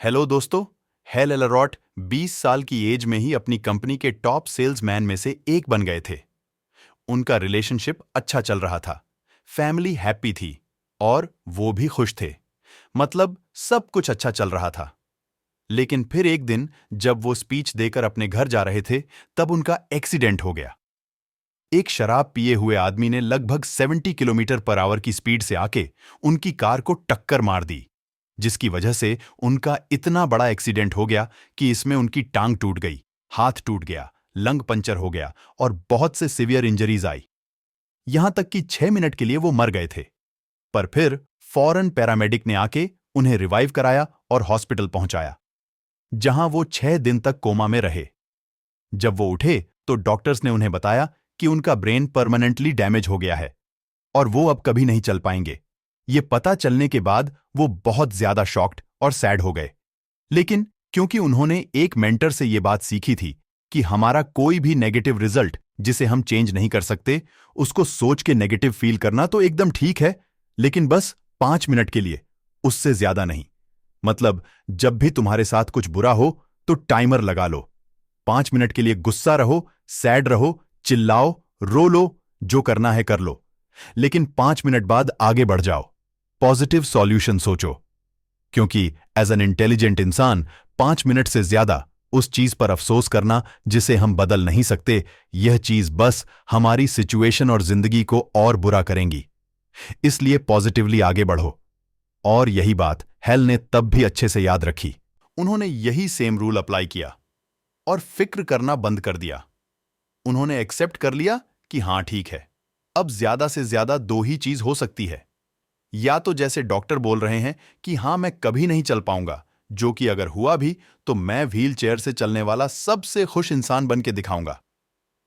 Hello दोस्तों। Hello एलरॉट 20 साल की एज में ही अपनी कंपनी के टॉप सेल्समैन में से एक बन गए थे। उनका रिलेशनशिप अच्छा चल रहा था, फैमिली हैप्पी थी और वो भी खुश थे। मतलब सब कुछ अच्छा चल रहा था। लेकिन फिर एक दिन जब वो स्पीच देकर अपने घर जा रहे थे, तब उनका एक्सीडेंट हो गया। एक शराब पिए हुए आदमी ने लगभग 70 किलोमीटर पर आवर की स्पीड से आके उनकी कार को टक्कर मार दी, जिसकी वजह से उनका इतना बड़ा एक्सीडेंट हो गया कि इसमें उनकी टांग टूट गई, हाथ टूट गया, लंग पंचर हो गया और बहुत से सीवियर इंजरीज आई। यहां तक कि 6 मिनट के लिए वो मर गए थे। पर फिर फौरन पैरामेडिक ने आके उन्हें रिवाइव कराया और हॉस्पिटल पहुंचाया, जहां वो 6 दिन तक कोमा में रहे। जब वो उठे तो डॉक्टर्स ने उन्हें बताया कि उनका ब्रेन परमानेंटली डैमेज हो गया है और वो अब कभी नहीं चल पाएंगे। ये पता चलने के बाद वो बहुत ज्यादा शॉक्ड और सैड हो गए। लेकिन क्योंकि उन्होंने एक मेंटर से ये बात सीखी थी कि हमारा कोई भी नेगेटिव रिजल्ट जिसे हम चेंज नहीं कर सकते, उसको सोच के नेगेटिव फील करना तो एकदम ठीक है, लेकिन बस 5 मिनट के लिए, उससे ज्यादा नहीं। मतलब जब भी तुम्हारे साथ कुछ बुरा हो तो टाइमर लगा लो। 5 मिनट के लिए गुस्सा रहो, सैड रहो, चिल्लाओ, रो लो, जो करना है कर लो, लेकिन 5 मिनट बाद आगे बढ़ जाओ। पॉजिटिव सॉल्यूशन सोचो, क्योंकि एज एन इंटेलिजेंट इंसान 5 मिनट से ज्यादा उस चीज पर अफसोस करना जिसे हम बदल नहीं सकते, यह चीज बस हमारी सिचुएशन और जिंदगी को और बुरा करेंगी। इसलिए पॉजिटिवली आगे बढ़ो। और यही बात हेल ने तब भी अच्छे से याद रखी। उन्होंने यही सेम रूल अप्लाई किया और फिक्र करना बंद कर दिया। उन्होंने एक्सेप्ट कर लिया कि हां ठीक है, अब ज्यादा से ज्यादा दो ही चीज हो सकती है। या तो जैसे डॉक्टर बोल रहे हैं कि हां मैं कभी नहीं चल पाऊंगा, जो कि अगर हुआ भी तो मैं व्हील चेयर से चलने वाला सबसे खुश इंसान बन के दिखाऊंगा।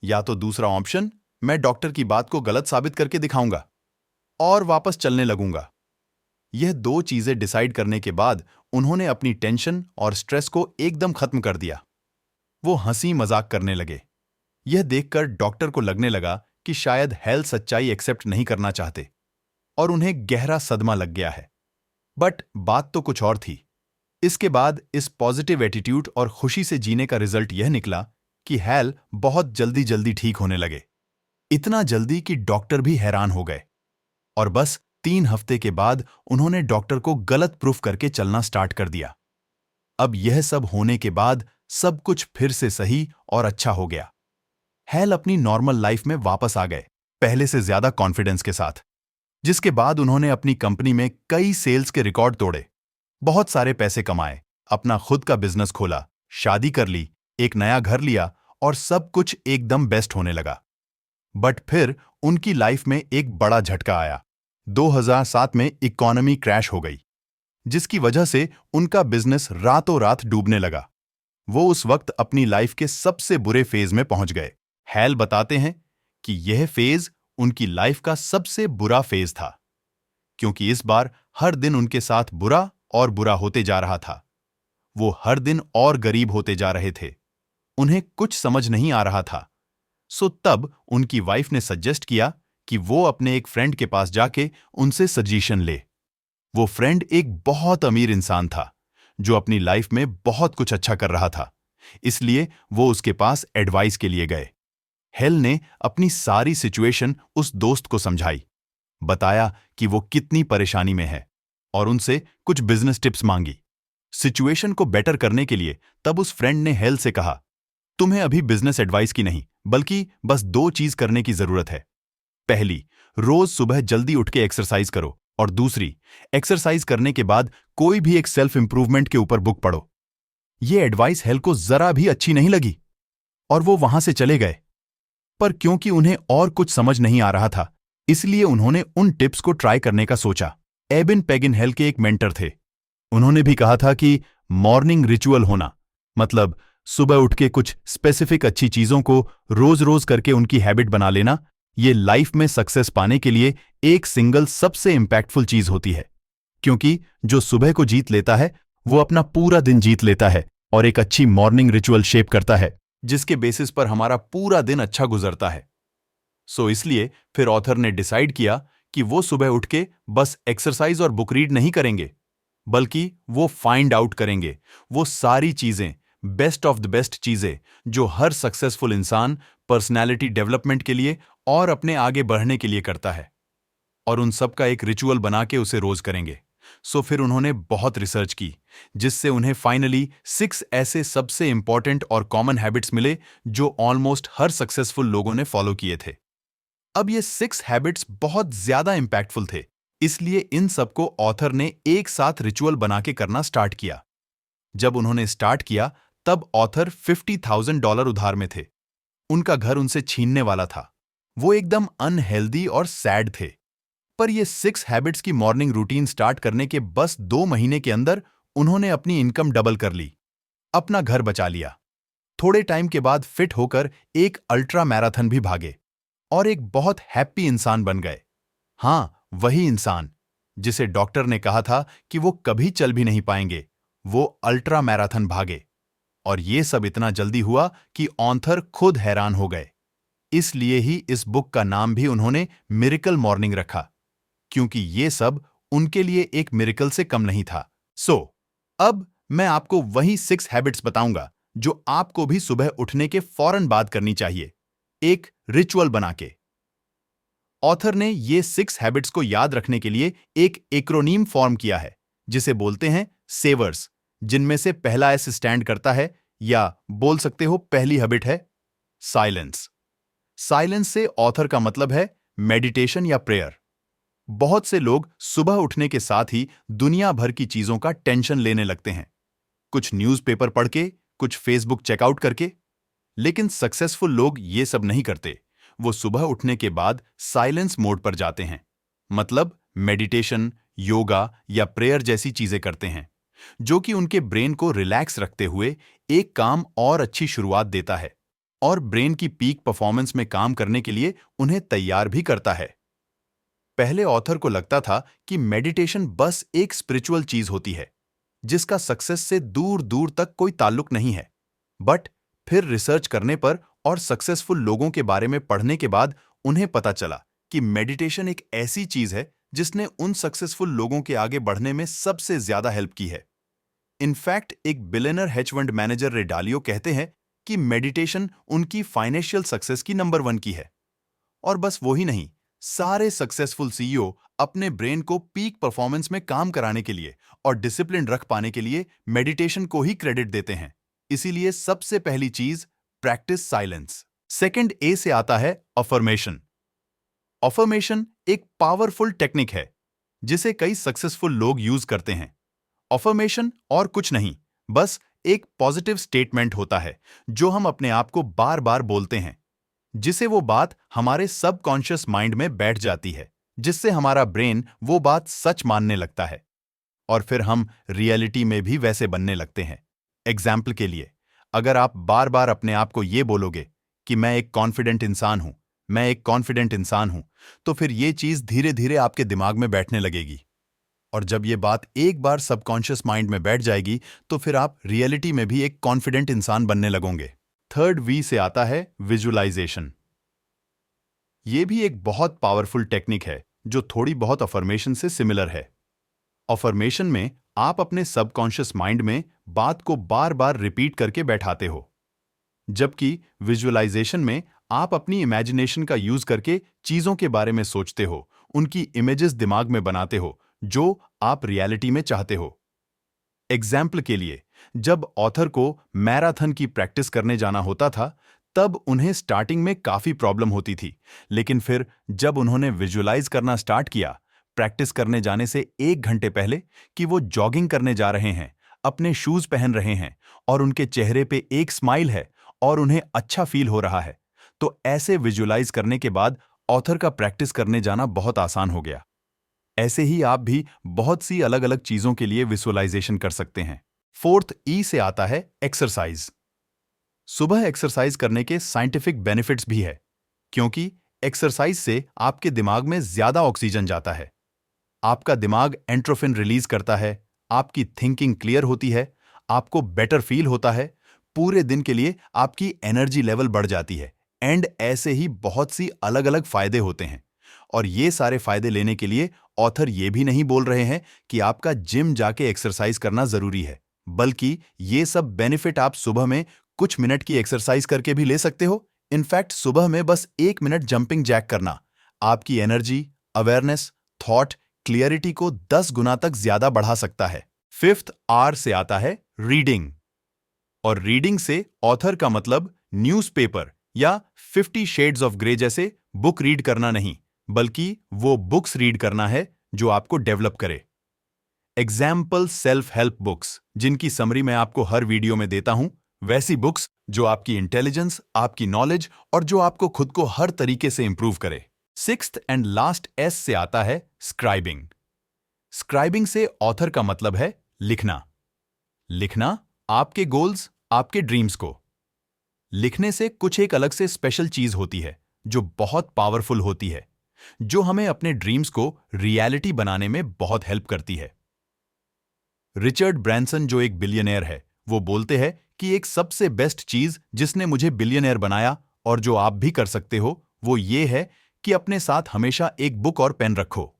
या तो दूसरा ऑप्शन, मैं डॉक्टर की बात को गलत साबित करके दिखाऊंगा और वापस चलने लगूंगा। यह दो चीजें डिसाइड करने के बाद उन्होंने अपनी टेंशन और स्ट्रेस को एकदम खत्म कर दिया। वो हंसी मजाक करने लगे। यह देखकर डॉक्टर को लगने लगा कि शायद हेल सच्चाई एक्सेप्ट नहीं करना चाहते और उन्हें गहरा सदमा लग गया है। बट बात तो कुछ और थी। इसके बाद इस पॉजिटिव एटीट्यूड और खुशी से जीने का रिजल्ट यह निकला कि हेल बहुत जल्दी जल्दी ठीक होने लगे। इतना जल्दी कि डॉक्टर भी हैरान हो गए। और बस 3 हफ्ते के बाद उन्होंने डॉक्टर को गलत प्रूफ करके चलना स्टार्ट कर दिया। अब यह सब होने के बाद सब कुछ फिर से सही और अच्छा हो गया। हेल अपनी नॉर्मल लाइफ में वापस आ गए, पहले से ज्यादा कॉन्फिडेंस के साथ। जिसके बाद उन्होंने अपनी कंपनी में कई सेल्स के रिकॉर्ड तोड़े, बहुत सारे पैसे कमाए, अपना खुद का बिजनेस खोला, शादी कर ली, एक नया घर लिया और सब कुछ एकदम बेस्ट होने लगा। बट फिर उनकी लाइफ में एक बड़ा झटका आया। 2007 में इकोनॉमी क्रैश हो गई, जिसकी वजह से उनका बिजनेस रातों रात डूबने लगा। वो उस वक्त अपनी लाइफ के सबसे बुरे फेज में पहुंच गए। हेल बताते हैं कि यह फेज उनकी लाइफ का सबसे बुरा फेज था, क्योंकि इस बार हर दिन उनके साथ बुरा और बुरा होते जा रहा था। वो हर दिन और गरीब होते जा रहे थे। उन्हें कुछ समझ नहीं आ रहा था। सो तब उनकी वाइफ ने सजेस्ट किया कि वो अपने एक फ्रेंड के पास जाके उनसे सजेशन ले। वो फ्रेंड एक बहुत अमीर इंसान था, जो अपनी लाइफ में बहुत कुछ अच्छा कर रहा था। इसलिए वो उसके पास एडवाइस के लिए गए। हेल ने अपनी सारी सिचुएशन उस दोस्त को समझाई, बताया कि वो कितनी परेशानी में है और उनसे कुछ बिजनेस टिप्स मांगी। सिचुएशन को बेटर करने के लिए तब उस फ्रेंड ने हेल से कहा, तुम्हें अभी बिजनेस एडवाइस की नहीं, बल्कि बस दो चीज करने की जरूरत है। पहली, रोज सुबह जल्दी उठ के एक्सरसाइज करो, और दूसरी, एक्सरसाइज करने के बाद कोई भी एक सेल्फ इंप्रूवमेंट के ऊपर बुक पढ़ो। ये एडवाइस हेल को जरा भी अच्छी नहीं लगी और वो वहां से चले गए। पर क्योंकि उन्हें और कुछ समझ नहीं आ रहा था, इसलिए उन्होंने उन टिप्स को ट्राई करने का सोचा। एबिन पेगिन हेल के एक मेंटर थे। उन्होंने भी कहा था कि मॉर्निंग रिचुअल होना, मतलब सुबह उठ के कुछ स्पेसिफिक अच्छी चीजों को रोज रोज करके उनकी हैबिट बना लेना, ये लाइफ में सक्सेस पाने के लिए एक सिंगल सबसे इंपैक्टफुल चीज होती है। क्योंकि जो सुबह को जीत लेता है वो अपना पूरा दिन जीत लेता है और एक अच्छी मॉर्निंग रिचुअल शेप करता है, जिसके बेसिस पर हमारा पूरा दिन अच्छा गुजरता है। सो इसलिए फिर ऑथर ने डिसाइड किया कि वो सुबह उठ के बस एक्सरसाइज और बुक रीड नहीं करेंगे, बल्कि वो फाइंड आउट करेंगे वो सारी चीजें, बेस्ट ऑफ द बेस्ट चीजें जो हर सक्सेसफुल इंसान पर्सनैलिटी डेवलपमेंट के लिए और अपने आगे बढ़ने के लिए करता है, और उन सब का एक रिचुअल बना के उसे रोज करेंगे। सो फिर उन्होंने बहुत रिसर्च की, जिससे उन्हें फाइनली 6 ऐसे सबसे इंपॉर्टेंट और कॉमन हैबिट्स मिले जो ऑलमोस्ट हर सक्सेसफुल लोगों ने फॉलो किए थे। अब ये 6 हैबिट्स बहुत ज्यादा इंपैक्टफुल थे, इसलिए इन सबको ऑथर ने एक साथ रिचुअल बना के करना स्टार्ट किया। जब उन्होंने स्टार्ट किया, तब ऑथर $50,000 उधार में थे। उनका घर उनसे छीनने वाला था। वो एकदम अनहेल्दी और सैड थे। पर ये 6 हैबिट्स की मॉर्निंग रूटीन स्टार्ट करने के बस 2 महीने के अंदर उन्होंने अपनी इनकम डबल कर ली, अपना घर बचा लिया। थोड़े टाइम के बाद फिट होकर एक अल्ट्रा मैराथन भी भागे और एक बहुत हैप्पी इंसान बन गए। हाँ, वही इंसान जिसे डॉक्टर ने कहा था कि वो कभी चल भी नहीं पाएंगे, वो अल्ट्रा मैराथन भागे। और ये सब इतना जल्दी हुआ कि ऑथर खुद हैरान हो गए। इसलिए ही इस बुक का नाम भी उन्होंने मिरेकल मॉर्निंग रखा, क्योंकि ये सब उनके लिए एक मिरेकल से कम नहीं था। अब मैं आपको वही 6 हैबिट्स बताऊंगा जो आपको भी सुबह उठने के फौरन बाद करनी चाहिए, एक रिचुअल बना के। ऑथर ने ये 6 हैबिट्स को याद रखने के लिए एक एक्रोनीम फॉर्म किया है, जिसे बोलते हैं सेवर्स, जिनमें से पहला एस स्टैंड करता है, या बोल सकते हो पहली हैबिट है साइलेंस। साइलेंस से ऑथर का मतलब है मेडिटेशन या प्रेयर। बहुत से लोग सुबह उठने के साथ ही दुनिया भर की चीजों का टेंशन लेने लगते हैं, कुछ न्यूज़पेपर पढ़ के, कुछ फेसबुक चेकआउट करके। लेकिन सक्सेसफुल लोग ये सब नहीं करते। वो सुबह उठने के बाद साइलेंस मोड पर जाते हैं, मतलब मेडिटेशन, योगा या प्रेयर जैसी चीजें करते हैं, जो कि उनके ब्रेन को रिलैक्स रखते हुए एक काम और अच्छी शुरुआत देता है और ब्रेन की पीक परफॉर्मेंस में काम करने के लिए उन्हें तैयार भी करता है। पहले ऑथर को लगता था कि मेडिटेशन बस एक स्पिरिचुअल चीज होती है, जिसका सक्सेस से दूर दूर तक कोई ताल्लुक नहीं है। बट फिर रिसर्च करने पर और सक्सेसफुल लोगों के बारे में पढ़ने के बाद उन्हें पता चला कि मेडिटेशन एक ऐसी चीज है जिसने उन सक्सेसफुल लोगों के आगे बढ़ने में सबसे ज्यादा हेल्प की है। इनफैक्ट एक बिलियनर हेज फंड मैनेजर रे डालियो कहते हैं कि मेडिटेशन उनकी फाइनेंशियल सक्सेस की नंबर 1 की है। और बस वो ही नहीं, सारे सक्सेसफुल सीईओ अपने ब्रेन को पीक परफॉर्मेंस में काम कराने के लिए और डिसिप्लिन रख पाने के लिए मेडिटेशन को ही क्रेडिट देते हैं। इसीलिए सबसे पहली चीज, प्रैक्टिस साइलेंस। सेकंड ए से आता है अफर्मेशन। अफर्मेशन एक पावरफुल टेक्निक है जिसे कई सक्सेसफुल लोग यूज करते हैं। अफर्मेशन और कुछ नहीं, बस एक पॉजिटिव स्टेटमेंट होता है जो हम अपने आप को बार बार बोलते हैं, जिसे वो बात हमारे सबकॉन्शियस माइंड में बैठ जाती है, जिससे हमारा ब्रेन वो बात सच मानने लगता है और फिर हम रियलिटी में भी वैसे बनने लगते हैं। एग्जाम्पल के लिए, अगर आप बार बार अपने आप को ये बोलोगे कि मैं एक कॉन्फिडेंट इंसान हूं, मैं एक कॉन्फिडेंट इंसान हूं, तो फिर ये चीज धीरे धीरे आपके दिमाग में बैठने लगेगी। और जब ये बात एक बार सबकॉन्शियस माइंड में बैठ जाएगी, तो फिर आप रियलिटी में भी एक कॉन्फिडेंट इंसान बनने लगोगे। थर्ड वी से आता है विजुअलाइजेशन। ये भी एक बहुत पावरफुल टेक्निक है जो थोड़ी बहुत अफर्मेशन से सिमिलर है। अफर्मेशन में आप अपने सबकॉन्शियस माइंड में बात को बार बार रिपीट करके बैठाते हो, जबकि विजुअलाइजेशन में आप अपनी इमेजिनेशन का यूज करके चीजों के बारे में सोचते हो, उनकी इमेजेस दिमाग में बनाते हो जो आप रियलिटी में चाहते हो। एग्जाम्पल के लिए, जब ऑथर को मैराथन की प्रैक्टिस करने जाना होता था, तब उन्हें स्टार्टिंग में काफी प्रॉब्लम होती थी, लेकिन फिर जब उन्होंने विजुअलाइज करना स्टार्ट किया, प्रैक्टिस करने जाने से 1 घंटे पहले, कि वो जॉगिंग करने जा रहे हैं, अपने शूज पहन रहे हैं और उनके चेहरे पे एक स्माइल है और उन्हें अच्छा फील हो रहा है, तो ऐसे विजुअलाइज करने के बाद ऑथर का प्रैक्टिस करने जाना बहुत आसान हो गया। ऐसे ही आप भी बहुत सी अलग अलग चीजों के लिए विजुअलाइजेशन कर सकते हैं। फोर्थ ई से आता है एक्सरसाइज। सुबह एक्सरसाइज करने के साइंटिफिक बेनिफिट्स भी है, क्योंकि एक्सरसाइज से आपके दिमाग में ज्यादा ऑक्सीजन जाता है, आपका दिमाग एंट्रोफिन रिलीज करता है, आपकी थिंकिंग क्लियर होती है, आपको बेटर फील होता है, पूरे दिन के लिए आपकी एनर्जी लेवल बढ़ जाती है, एंड ऐसे ही बहुत सी अलग अलग फायदे होते हैं। और ये सारे फायदे लेने के लिए ऑथर ये भी नहीं बोल रहे हैं कि आपका जिम जाके एक्सरसाइज करना जरूरी है, बल्कि ये सब बेनिफिट आप सुबह में कुछ मिनट की एक्सरसाइज करके भी ले सकते हो। इनफैक्ट सुबह में बस 1 मिनट जंपिंग जैक करना आपकी एनर्जी, अवेयरनेस, थॉट, क्लियरिटी को 10 गुना तक ज्यादा बढ़ा सकता है। फिफ्थ आर से आता है रीडिंग। और रीडिंग से ऑथर का मतलब न्यूज़पेपर या 50 शेड्स ऑफ ग्रे जैसे बुक रीड करना नहीं, बल्कि वो बुक्स रीड करना है जो आपको डेवलप करे। एग्जाम्पल सेल्फ हेल्प बुक्स, जिनकी समरी मैं आपको हर वीडियो में देता हूं, वैसी बुक्स जो आपकी इंटेलिजेंस, आपकी नॉलेज और जो आपको खुद को हर तरीके से इंप्रूव करे। सिक्स्थ एंड लास्ट एस से आता है स्क्राइबिंग। स्क्राइबिंग से ऑथर का मतलब है लिखना। लिखना आपके गोल्स, आपके ड्रीम्स को। लिखने से कुछ एक अलग से स्पेशल चीज होती है जो बहुत पावरफुल होती है, जो हमें अपने ड्रीम्स को रियलिटी बनाने में बहुत हेल्प करती है। रिचर्ड ब्रैंसन, जो एक बिलियनेयर है, वो बोलते हैं कि एक सबसे बेस्ट चीज जिसने मुझे बिलियनेयर बनाया और जो आप भी कर सकते हो, वो ये है कि अपने साथ हमेशा एक बुक और पेन रखो।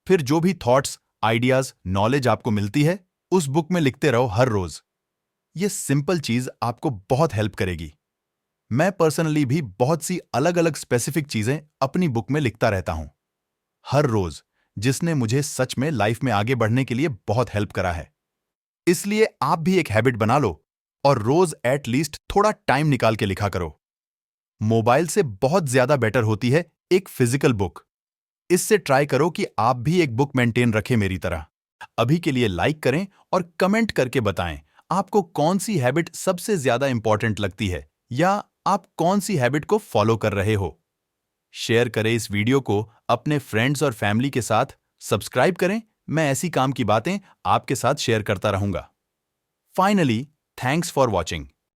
फिर जो भी थॉट्स, आइडियाज, नॉलेज आपको मिलती है, उस बुक में लिखते रहो हर रोज। ये सिंपल चीज आपको बहुत हेल्प करेगी। मैं पर्सनली भी बहुत सी अलग अलग स्पेसिफिक चीजें अपनी बुक में लिखता रहता हूं हर रोज, जिसने मुझे सच में लाइफ में आगे बढ़ने के लिए बहुत हेल्प करा है। इसलिए आप भी एक हैबिट बना लो और रोज एटलीस्ट थोड़ा टाइम निकाल के लिखा करो। मोबाइल से बहुत ज्यादा बेटर होती है एक फिजिकल बुक। इससे ट्राई करो कि आप भी एक बुक मेंटेन रखें मेरी तरह। अभी के लिए लाइक करें और कमेंट करके बताएं आपको कौन सी हैबिट सबसे ज्यादा इंपॉर्टेंट लगती है, या आप कौन सी हैबिट को फॉलो कर रहे हो। शेयर करें इस वीडियो को अपने फ्रेंड्स और फैमिली के साथ। सब्सक्राइब करें, मैं ऐसी काम की बातें आपके साथ शेयर करता रहूंगा। Finally, thanks for watching.